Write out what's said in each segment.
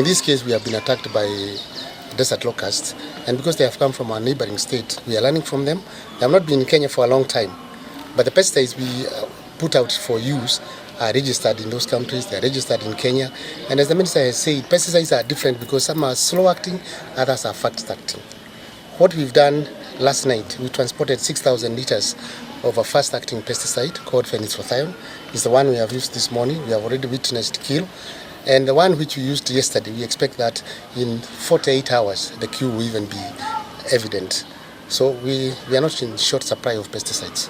In this case, we have been attacked by desert locusts, and because they have come from our neighboring state, we are learning from them. They have not been in Kenya for a long time, but the pesticides we put out for use are registered in those countries. They are registered in Kenya, and as the minister has said, pesticides are different because some are slow acting, others are fast acting. What we've done last night, we transported 6,000 liters of a fast acting pesticide called phenylphthalion. Is the one we have used this morning. We have already witnessed kill. And the one which we used yesterday, we expect that in 48 hours, the cure will even be evident. So we are not in short supply of pesticides.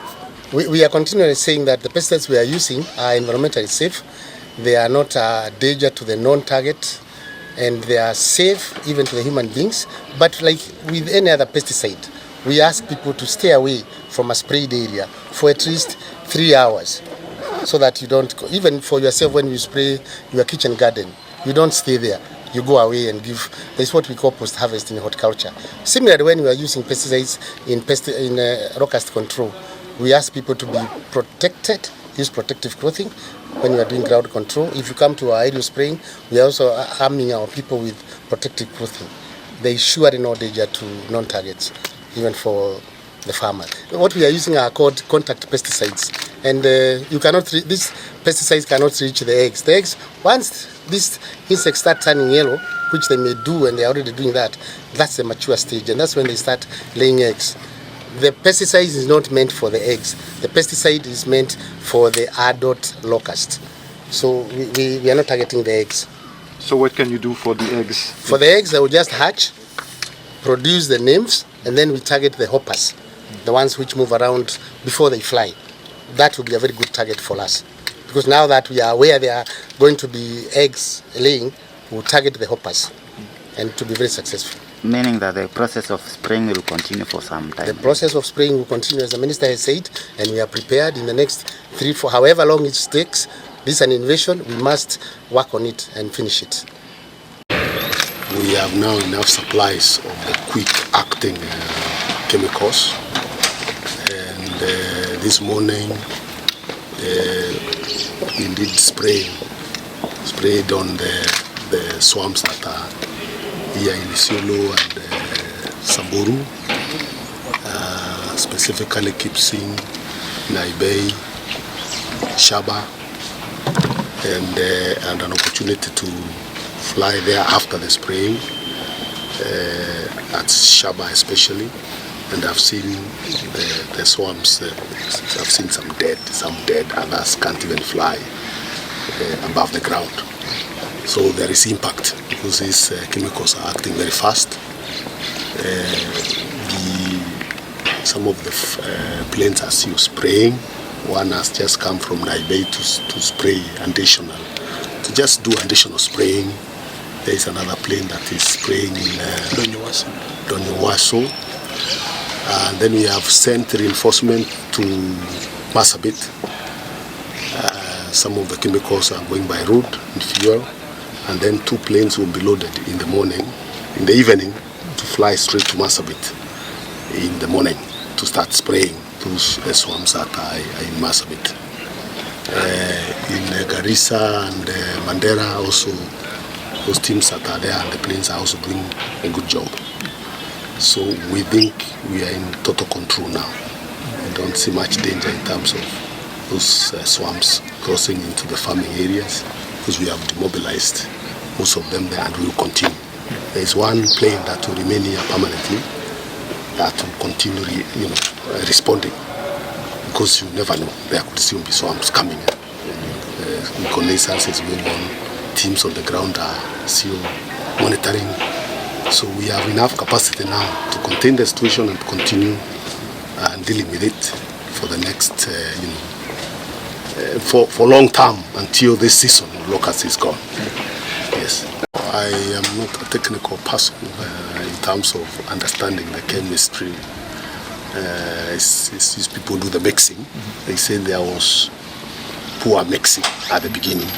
We are continually saying that the pesticides we are using are environmentally safe. They are not a danger to the non-target, and they are safe even to the human beings. But like with any other pesticide, we ask people to stay away from a sprayed area for at least 3 hours, so that you don't, even for yourself when you spray your kitchen garden, you don't stay there. You go away and give. That's what we call post-harvest in horticulture. Similarly, when we are using pesticides in locust control, we ask people to be protected, use protective clothing when you are doing ground control. If you come to our aerial spraying, we are also arming our people with protective clothing. There is surely no danger to non-targets, even for the farmer. What we are using are called contact pesticides, and these pesticides cannot reach the eggs. The eggs, once these insects start turning yellow, which they may do, and they are already doing that, that's the mature stage, and that's when they start laying eggs. The pesticide is not meant for the eggs. The pesticide is meant for the adult locust. So we are not targeting the eggs. So what can you do for the eggs? For the eggs, they will just hatch, produce the nymphs, and then we target the hoppers, the ones which move around before they fly. That will be a very good target for us, because now that we are aware there are going to be eggs laying, we'll target the hoppers, and to be very successful. Meaning that the process of spraying will continue for some time? The process of spraying will continue, as the minister has said, and we are prepared in the next 3-4, however long it takes. This is an innovation, we must work on it and finish it. We have now enough supplies of the quick-acting chemicals, and this morning we did sprayed on the swamps that are here in Isiolo and Samburu, specifically Kipsing, Naibei, Shaba, and an opportunity to fly there after the spraying at Shaba especially, and I've seen the swamps. I've seen some dead, others can't even fly above the ground. So there is impact because these chemicals are acting very fast. Some of the planes I see you spraying, one has just come from Naibei to spray additional, to just do additional spraying. There is another plane that is spraying in Donyowaso. And then we have sent reinforcement to Marsabit. Some of the chemicals are going by road and fuel, and then 2 planes will be loaded in the evening to fly straight to Marsabit in the morning to start spraying those swamps that are in Marsabit. In Garissa and Mandera also, those teams that are there and the planes are also doing a good job. So we think we are in total control now. We don't see much danger in terms of those swamps crossing into the farming areas, because we have demobilized most of them there, and we will continue. There is one plane that will remain here permanently that will continue responding, because you never know, there could still be swamps coming. Reconnaissance is going on, teams on the ground are still monitoring. So we have enough capacity now to contain the situation and continue dealing with it for the next, for long term, until this season of locust is gone. Yes. I am not a technical person in terms of understanding the chemistry. These people do the mixing. They say there was poor mixing at the beginning.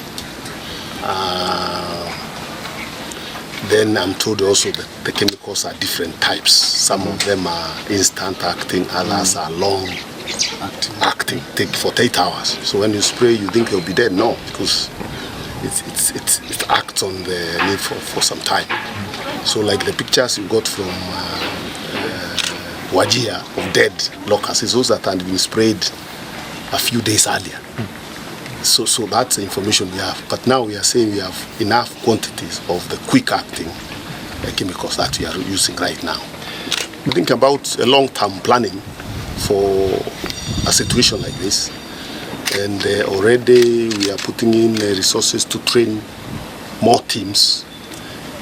Then I'm told also that the chemicals are different types. Some of them are instant acting, others are long acting, take 48 hours. So when you spray, you think they'll be dead. No, because it acts on the need for some time. So like the pictures you got from Wajir of dead locusts, is those that had been sprayed a few days earlier. So that's the information we have. But now we are saying we have enough quantities of the quick-acting chemicals that we are using right now. We think about a long-term planning for a situation like this. And already we are putting in resources to train more teams,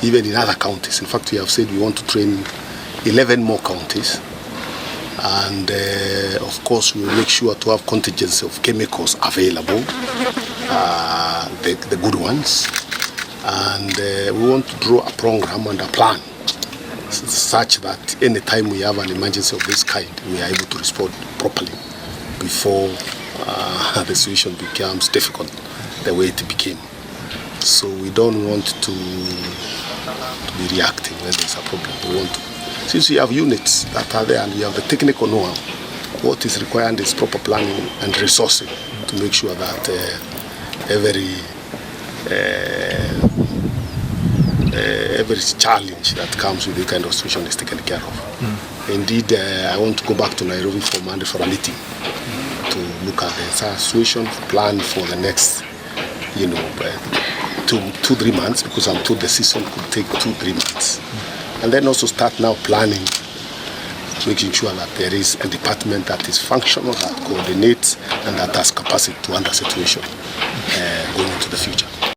even in other counties. In fact, we have said we want to train 11 more counties. And of course, we will make sure to have contingency of chemicals available, the good ones. And we want to draw a program and a plan such that any time we have an emergency of this kind, we are able to respond properly before the situation becomes difficult the way it became. So we don't want to be reacting when there's a problem. We want to, since we have units that are there and we have the technical know-how, what is required is proper planning and resourcing to make sure that every challenge that comes with this kind of situation is taken care of. Indeed, I want to go back to Nairobi for Monday for a meeting to look at the entire situation, plan for the next, 2-3 months, because I'm told the season could take 2-3 months. And then also start now planning, making sure that there is a department that is functional, that coordinates, and that has capacity to handle the situation going into the future.